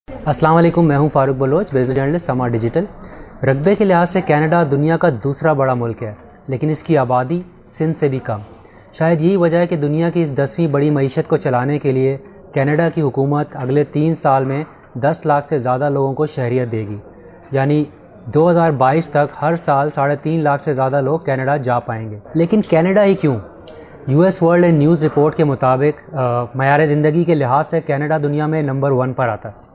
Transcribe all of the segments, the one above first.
अस्सलाम वालेकुम, मैं हूं फ़ारूक बलोच, बिज़नेस जर्नलिस्ट समा डिजिटल। रकबे के लिहाज से कनाडा दुनिया का दूसरा बड़ा मुल्क है, लेकिन इसकी आबादी सिंध से भी कम। शायद यही वजह है कि दुनिया की इस 10वीं बड़ी मईशत को चलाने के लिए कनाडा की हुकूमत अगले 3 साल में 10 लाख से ज़्यादा लोगों को शहरियत देगी। यानी 2022 तक हर साल 3.5 लाख से ज़्यादा लोग कनाडा जा पाएंगे। लेकिन कनाडा ही क्यों? US world and news report के मुताबिक मयार ज़िंदगी के लिहाज से कनाडा दुनिया में नंबर 1 पर आता है।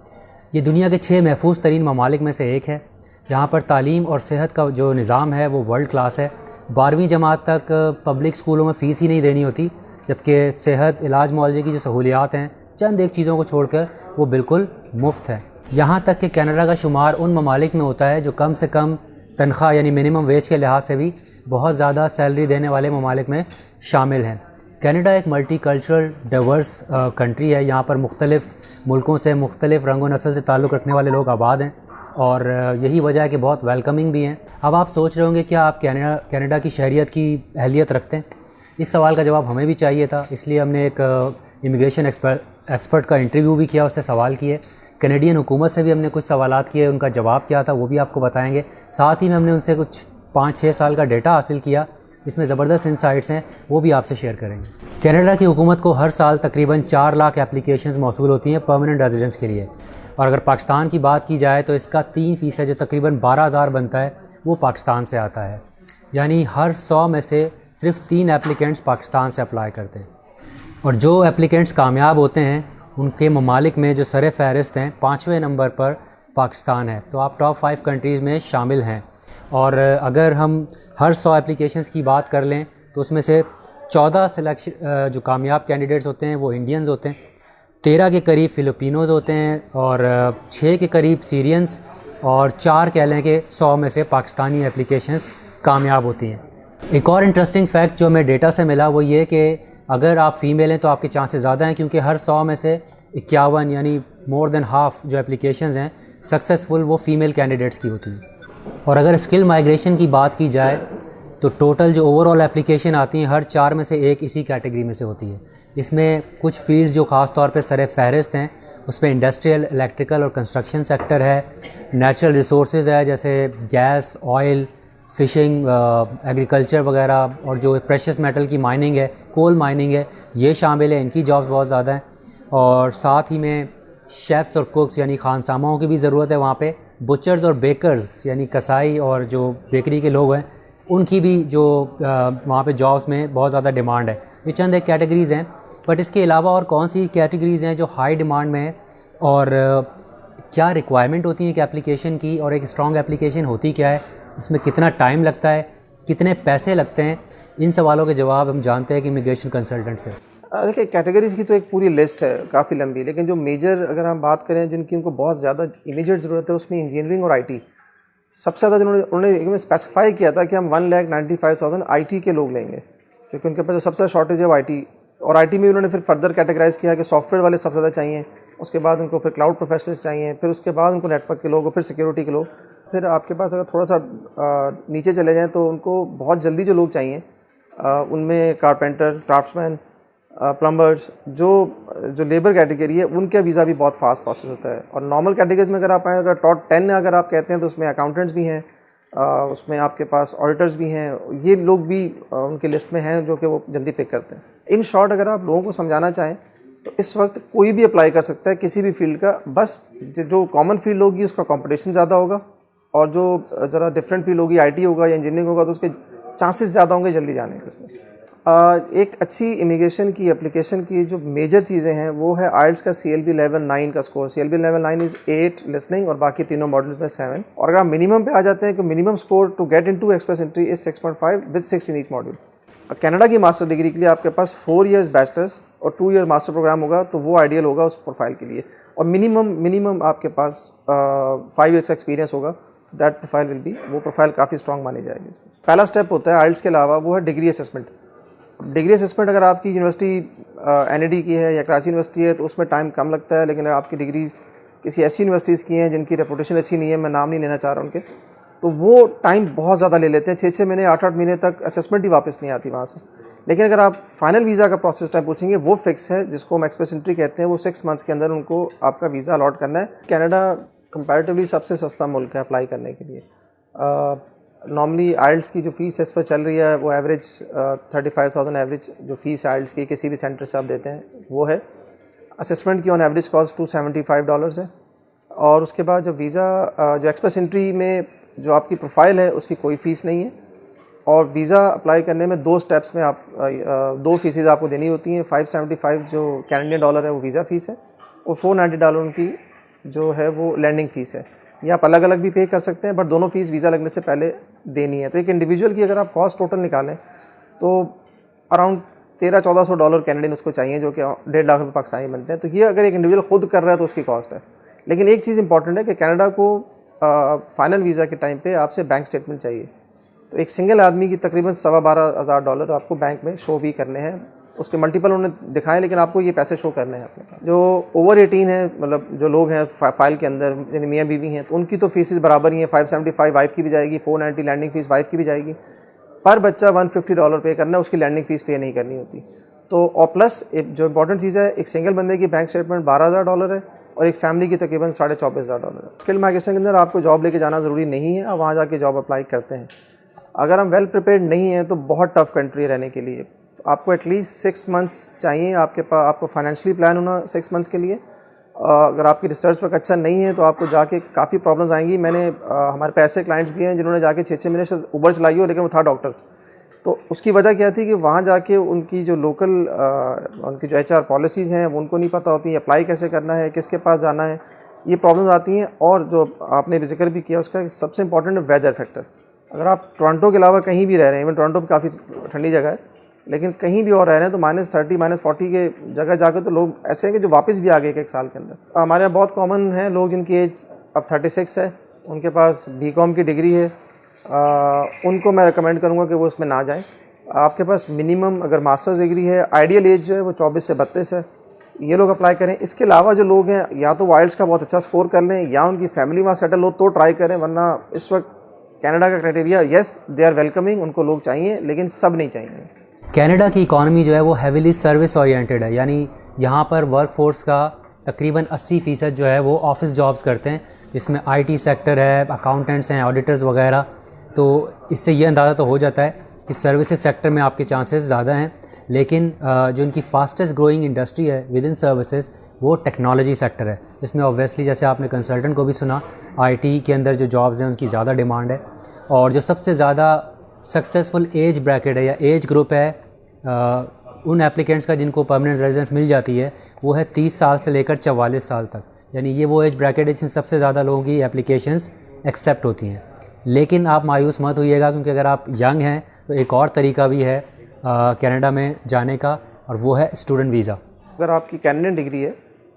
ये दुनिया के 6 महफूज तरीन ममालिक में से एक है। यहाँ पर तालीम और सेहत का जो निज़ाम है वो वर्ल्ड क्लास है। 12वीं जमात तक पब्लिक स्कूलों में फ़ीस ही नहीं देनी होती, जबकि सेहत, इलाज, मुआवजे की जो सहूलियात हैं चंद एक चीज़ों को छोड़कर वो बिल्कुल मुफ्त है। यहाँ तक कि कनाडा का शुमार उन ममालिक में होता है जो कम से कम तनख्वाह यानी मिनिमम वेज के लिहाज से भी बहुत ज़्यादा सैलरी देने वाले ममालिक में शामिल हैं। कनाडा एक मल्टी कल्चरल डाइवर्स कंट्री है। यहाँ पर मुख्तलिफ़ मुल्कों से, मुख्तलिफ़ रंग व नस्ल से ताल्लुक़ रखने वाले लोग आबाद हैं और यही वजह है कि बहुत वेलकमिंग भी हैं। अब आप सोच रहे होंगे क्या आप कनाडा की शहरियत की अहलियत रखते हैं? इस सवाल का जवाब हमें भी चाहिए था, इसलिए हमने एक इमिग्रेशन एक्सपर्ट का इंटरव्यू भी किया, उससे सवाल किए। कैनेडियन हुकूमत से भी हमने कुछ सवालात किए, उनका जवाब क्या था वो भी आपको बताएंगे। साथ ही में हमने उनसे कुछ 5-6 साल का डेटा हासिल किया, इसमें ज़बरदस्त इंसाइट्स हैं, वो भी आपसे शेयर करेंगे। कनाडा की हुकूमत को हर साल तकरीबन 4 लाख एप्लीकेशंस मौसूल होती हैं परमानेंट रेजिडेंस के लिए, और अगर पाकिस्तान की बात की जाए तो इसका 3% जो तकरीबन 12,000 बनता है वो पाकिस्तान से आता है। यानी हर 100 में से सिर्फ 3 एप्लीकेंट्स पाकिस्तान से अप्लाई करते हैं, और जो एप्लीकेंट्स कामयाब होते हैं उनके ममालिक में जो सर फ़हरिस्त हैं 5वें नंबर पर पाकिस्तान है। तो आप टॉप 5 कंट्रीज़ में शामिल हैं। और अगर हम हर 100 एप्लीकेशंस की बात कर लें तो उसमें से 14 सिलेक्शन जो कामयाब कैंडिडेट्स होते हैं वो इंडियंस होते हैं, 13 के करीब फ़िलिपिनोज़ होते हैं, और 6 के करीब सीरियंस, और 4 कह लें कि 100 में से पाकिस्तानी एप्लीकेशंस कामयाब होती हैं। एक और इंटरेस्टिंग फैक्ट जो हमें डेटा से मिला वो ये कि अगर आप फ़ीमेल हैं तो आपके चांसेस ज़्यादा हैं, क्योंकि हर 100 में से 51 यानी मोर देन हाफ जो एप्लीकेशंस हैं सक्सेसफुल वो फ़ीमेल कैंडिडेट्स की होती हैं। और अगर स्किल माइग्रेशन की बात की जाए तो टोटल जो ओवरऑल एप्लीकेशन आती हैं हर 4 में से एक इसी कैटेगरी में से होती है। इसमें कुछ फील्ड्स जो ख़ास तौर पे सर फ़हरिस्त हैं उसमें इंडस्ट्रियल, इलेक्ट्रिकल और कंस्ट्रक्शन सेक्टर है, नेचुरल रिसोर्सेज है जैसे गैस, ऑयल, फ़िशिंग, एग्रीकल्चर वगैरह, और जो प्रेशियस मेटल की माइनिंग है, कोल माइनिंग है, ये शामिल है, इनकी जॉब्स बहुत ज़्यादा हैं। और साथ ही में शेफ़्स और कुक्स यानी खानसामाओं की भी ज़रूरत है वहाँ पे। बुचर्स और बेकर्स यानी कसाई और जो बेकरी के लोग हैं उनकी भी जो वहाँ पे जॉब्स में बहुत ज़्यादा डिमांड है। ये चंद एक कैटेगरीज़ हैं, बट इसके अलावा और कौन सी कैटेगरीज़ हैं जो हाई डिमांड में है, और क्या रिक्वायरमेंट होती है एक एप्लीकेशन की, और एक स्ट्रॉन्ग एप्लीकेशन होती क्या है, इसमें कितना टाइम लगता है, कितने पैसे लगते हैं, इन सवालों के जवाब हम जानते हैं कि इमिग्रेशन कंसल्टेंट से। देखिए, कैटेगरीज़ की तो एक पूरी लिस्ट है काफ़ी लंबी, लेकिन जो मेजर अगर हम बात करें जिनकी उनको बहुत ज़्यादा इमीडिएट ज़रूरत है उसमें इंजीनियरिंग और आईटी सबसे ज़्यादा। उन्होंने स्पेसिफाई किया था कि हम 1,95,000 आईटी के लोग लेंगे, क्योंकि उनके पास जो सबसे शॉर्टेज है वो आईटी, और आईटी में उन्होंने फिर फर्दर कैटेगराइज़ किया कि सॉफ्टवेयर वाले सबसे ज़्यादा चाहिए, उसके बाद उनको फिर क्लाउड प्रोफेशनल्स चाहिए, फिर उसके बाद उनको नेटवर्क के लोग, फिर सिक्योरिटी के लोग, फिर आपके पास अगर थोड़ा सा नीचे चले जाएँ तो उनको बहुत जल्दी जो लोग चाहिए उनमें कारपेंटर, क्राफ्ट्समैन, प्लम्बर्स, जो लेबर कैटेगरी है उनका वीज़ा भी बहुत फास्ट प्रोसेस होता है। और नॉर्मल कैटेगरीज में अगर आप आएँ, अगर टॉप 10 अगर आप कहते हैं तो उसमें अकाउंटेंट्स भी हैं, उसमें आपके पास ऑडिटर्स भी हैं, ये लोग भी उनके लिस्ट में हैं जो कि वो जल्दी पिक करते हैं। इन शॉर्ट अगर आप लोगों को समझाना चाहें तो इस वक्त कोई भी अप्लाई कर सकता है किसी भी फील्ड का, बस जो कॉमन फील्ड होगी उसका कॉम्पिटिशन ज़्यादा होगा, और जो ज़रा डिफरेंट फील्ड होगी, आईटी होगा या इंजीनियरिंग होगा, तो उसके चांसेस ज़्यादा होंगे जल्दी जाने के उसमें से। एक अच्छी इमिग्रेशन की एप्लीकेशन की जो मेजर चीज़ें हैं वो है आइल्स का CLB लेवल 9 का score. CLB level 9 is 8 listening और बाकी तीनों मॉडल्स में 7। और अगर आप मिनिमम पे आ जाते हैं कि minimum score to get into express entry is 6.5 with 6 in each module. Canada की मास्टर डिग्री के लिए आपके पास 4 इयर्स बैचलर्स और 2 ईयर मास्टर प्रोग्राम होगा, तो वो आइडियल होगा उस प्रोफाइल के लिए। और मिनिमम आपके पास 5 ईयर्स का एक्सपीरियंस होगा, दैट प्रोफाइल विल बी, वो प्रोफाइल काफ़ी स्ट्रॉन्ग मानी जाएगी। पहला स्टेप होता है आइल्स के अलावा वो है डिग्री असेसमेंट। डिग्री असेसमेंट अगर आपकी यूनिवर्सिटी NAD की है या कराची यूनिवर्सिटी है तो उसमें टाइम कम लगता है, लेकिन अगर आपकी डिग्री किसी ऐसी यूनिवर्सिटीज़ की हैं जिनकी रेपुटेशन अच्छी नहीं है, मैं नाम नहीं लेना चाह रहा उनके, तो वो टाइम बहुत ज़्यादा ले लेते हैं। 6-6 महीने 8-8 महीने तक असेसमेंट ही वापस नहीं आती वहाँ से। लेकिन अगर आप फाइनल वीज़ा का प्रोसेस टाइम पूछेंगे वो फिक्स है, जिसको हम एक्सप्रेस एंट्री कहते हैं। वो 6 मंथ्स के अंदर उनको आपका वीज़ा अलॉट करना है। कनाडा कंपैरेटिवली सबसे सस्ता मुल्क है अप्लाई करने के लिए। नॉर्मली आइल्स की जो फ़ीस इस पर चल रही है वो एवरेज 35,000 एवरेज जो फ़ीस आइल्स की किसी भी सेंटर से आप देते हैं वो है। असेसमेंट की ऑन एवरेज कॉस्ट $275 है। और उसके बाद जो वीज़ा जो एक्सप्रेस एंट्री में जो आपकी प्रोफाइल है उसकी कोई फ़ीस नहीं है। और वीज़ा अप्लाई करने में 2 स्टेप्स में आप 2 फ़ीसेज़ आपको देनी होती हैं। $575 जो कैनेडियन डॉलर है वो वीज़ा फ़ीस है, और $490 उनकी जो है वो लैंडिंग फ़ीस है। ये आप अलग अलग भी पे कर सकते हैं, बट दोनों फ़ीस वीज़ा लगने से पहले देनी है। तो एक इंडिविजुअल की अगर आप कॉस्ट टोटल निकालें तो अराउंड $1300-1400 कैनेडियन उसको चाहिए, जो कि 1.5 लाख रुपये पाकिस्तानी बनते हैं। तो ये अगर एक इंडिविजुअल खुद कर रहा है तो उसकी कॉस्ट है। लेकिन एक चीज़ इंपॉर्टेंट है कि कनाडा को फाइनल वीज़ा के टाइम पे आपसे बैंक स्टेटमेंट चाहिए। तो एक सिंगल आदमी की तकरीबन $12,500 आपको बैंक में शो भी करने हैं। उसके मल्टीपल उन्होंने दिखाए, लेकिन आपको ये पैसे शो करने हैं अपने। जो ओवर 18 है, मतलब जो लोग हैं फाइल के अंदर, यानी मियाँ बीवी हैं, तो उनकी तो फीसेस बराबर ही हैं। 575 वाइफ की भी जाएगी, 490 लैंडिंग फ़ीस वाइफ की भी जाएगी। पर बच्चा $150 पे करना है, उसकी लैंडिंग फ़ीस पे नहीं करनी होती। तो और प्लस एक जो इंपॉर्टेंट चीज़ है, एक सिंगल बंदे की बैंक स्टेटमेंट $12,000 है, और एक फैमिली की तकरीबन $24,500 है। स्किल माइग्रेशन के अंदर आपको जॉब लेके जाना ज़रूरी नहीं है, आप वहाँ जाके जॉब अप्लाई करते हैं। अगर हम वेल प्रिपेयर्ड नहीं हैं तो बहुत टफ़ कंट्री है रहने के लिए। आपको एटलीस्ट 6 मंथ्स चाहिए आपके पास, आपको फाइनेंशियली प्लान होना 6 मंथ्स के लिए। अगर आपकी रिसर्च वर्क अच्छा नहीं है तो आपको जाके काफ़ी प्रॉब्लम्स आएंगी। मैंने हमारे पे ऐसे क्लाइंट्स भी हैं जिन्होंने जाके 6-6 महीने से उबर चलाई हो, लेकिन वो था डॉक्टर। तो उसकी वजह क्या थी कि वहाँ जाके उनकी जो लोकल उनकी जो HR पॉलिसीज़ हैं वो उनको नहीं पता होती, अप्लाई कैसे करना है, किसके पास जाना है, ये प्रॉब्लम्स आती हैं। और जो आपने जिक्र भी किया उसका सबसे इंपॉर्टेंट है वेदर फैक्टर। अगर आप टोरंटो के अलावा कहीं भी रह रहे हैं, इवन टोरंटो भी काफ़ी ठंडी जगह है, लेकिन कहीं भी और रह रहे हैं तो -30 -40 के जगह जाकर तो लोग ऐसे हैं कि जो वापस भी आ गए एक साल के अंदर। हमारे यहाँ बहुत कॉमन है लोग जिनकी एज अब 36 है, उनके पास BCom की डिग्री है, उनको मैं रिकमेंड करूँगा कि वो उसमें ना जाएं। आपके पास मिनिमम अगर मास्टर्स डिग्री है, आइडियल एज जो है वो 24 से 32 है, ये लोग अप्लाई करें। इसके अलावा जो लोग हैं या तो वाइल्ड्स का बहुत अच्छा स्कोर कर लें या उनकी फैमिली वहाँ सेटल हो तो ट्राई करें, वरना इस वक्त कनाडा का criteria yes they are welcoming, उनको लोग चाहिए, लेकिन सब नहीं चाहिए। कनाडा की इकॉनमी जो है वो हेविली सर्विस ओरिएंटेड है, यानी यहाँ पर वर्कफोर्स का तकरीबन 80% जो है वो ऑफिस जॉब्स करते हैं, जिसमें IT सेक्टर है, अकाउंटेंट्स हैं, ऑडिटर्स वगैरह। तो इससे ये अंदाज़ा तो हो जाता है कि सर्विसेज सेक्टर में आपके चांसेस ज़्यादा हैं। लेकिन जो इनकी फास्टेस्ट ग्रोइंग इंडस्ट्री है विद इन सर्विसेज वो टेक्नोलॉजी सेक्टर है, जिसमें ऑब्वियसली जैसे आपने कंसल्टेंट को भी सुना, IT के अंदर जो जॉब्स हैं उनकी ज़्यादा डिमांड है। और जो सबसे ज़्यादा सक्सेसफुल एज ब्रैकेट है या एज ग्रुप है उन एप्लीकेंट्स का जिनको परमानेंट रेजिडेंस मिल जाती है, वो है 30 साल से लेकर 44 साल तक। यानी ये वो एज ब्रैकेट है जिसमें सबसे ज़्यादा लोगों की एप्लीकेशंस एक्सेप्ट होती हैं। लेकिन आप मायूस मत होइएगा, क्योंकि अगर आप यंग हैं तो एक और तरीका भी है कनाडा में जाने का, और वो है स्टूडेंट वीज़ा। अगर आपकी कैनेडियन डिग्री है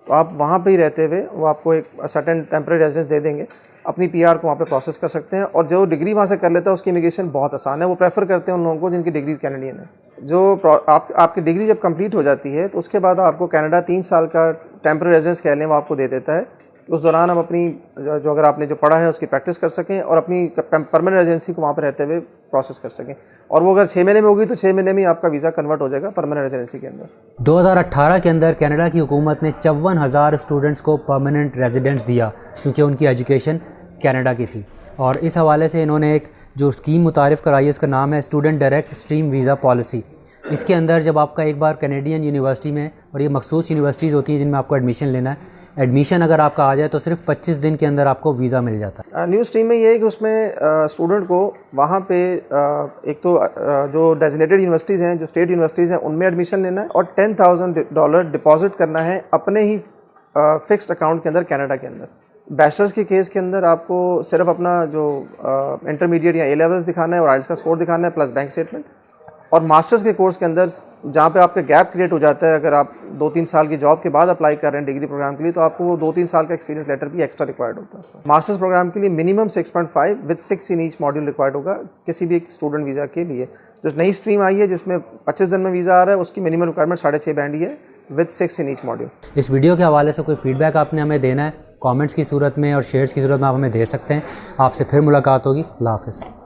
तो आप वहाँ पे ही रहते हुए वो आपको एक सर्टेन टेम्परेरी रेजिडेंस दे देंगे, अपनी PR को वहाँ पे प्रोसेस कर सकते हैं। और जो डिग्री वहाँ से कर लेता है उसकी इमिग्रेशन बहुत आसान है। वो प्रेफर करते हैं उन लोगों को जिनकी डिग्री कैनेडियन है। जो आपकी डिग्री जब कंप्लीट हो जाती है तो उसके बाद आपको कनाडा 3 साल का टेम्परेरी रेजिडेंस कह लें वो आपको दे देता है। उस दौरान आप अपनी जो अगर आपने जो पढ़ा है उसकी प्रैक्टिस कर सकें और अपनी परमानेंट रेजिडेंसी को वहाँ पर रहते हुए प्रोसेस कर सकें। और वो अगर 6 महीने में होगी तो 6 महीने में आपका वीज़ा कन्वर्ट हो जाएगा परमानेंट रेजिडेंसी के अंदर। 2018 के अंदर कनाडा की हुकूमत ने 54,000 स्टूडेंट्स को परमानेंट रेजिडेंस दिया, क्योंकि उनकी एजुकेशन कनाडा की थी। और इस हवाले से इन्होंने एक जो स्कीम मुतारिफ़ कराई है, उसका नाम है student direct stream visa policy. इसके अंदर जब आपका एक बार कैनेडियन यूनिवर्सिटी में, और ये मखसूस यूनिवर्सिटीज़ होती हैं जिनमें आपको एडमिशन लेना है, एडमिशन अगर आपका आ जाए तो सिर्फ 25 दिन के अंदर आपको वीज़ा मिल जाता है। न्यू स्ट्रीम में ये है कि उसमें स्टूडेंट को वहाँ पे एक तो जो डेजिग्नेटेड यूनिवर्सिटीज़ हैं, जो स्टेट यूनिवर्सिटीज़ हैं, उनमें एडमिशन लेना है और $10,000 डिपॉजिट करना है अपने ही फिक्स्ड अकाउंट के अंदर कनाडा के अंदर। बैचलर्स के केस के अंदर आपको सिर्फ अपना जो इंटरमीडिएट या A लेवल्स दिखाना है और आइल्स का स्कोर दिखाना है प्लस बैंक स्टेटमेंट। और मास्टर्स के कोर्स के अंदर जहाँ पे आपका गैप क्रिएट हो जाता है, अगर आप 2-3 साल की जॉब के बाद अप्लाई कर रहे हैं डिग्री प्रोग्राम के लिए, तो आपको वो 2-3 साल का एक्सपीरियंस लेटर भी एक्स्ट्रा रिक्वायर्ड होता है उसमें। मास्टर्स प्रोग्राम के लिए minimum 6.5 with 6 in each module required होगा किसी भी एक स्टूडेंट वीज़ा के लिए। जो नई स्ट्रीम आई है जिसमें 25 दिन में वीज़ा आ रहा है, उसकी मिनिमम रिक्वायरमेंट 6.5 बैंड ही है विद 6 इन ईच मॉड्यूल। इस वीडियो के हवाले से कोई फीडबैक आपने हमें देना है, कमेंट्स की सूरत में और शेयर्स की सूरत में आप हमें दे सकते हैं। आपसे फिर मुलाकात होगी। अल्लाह हाफ़िज़।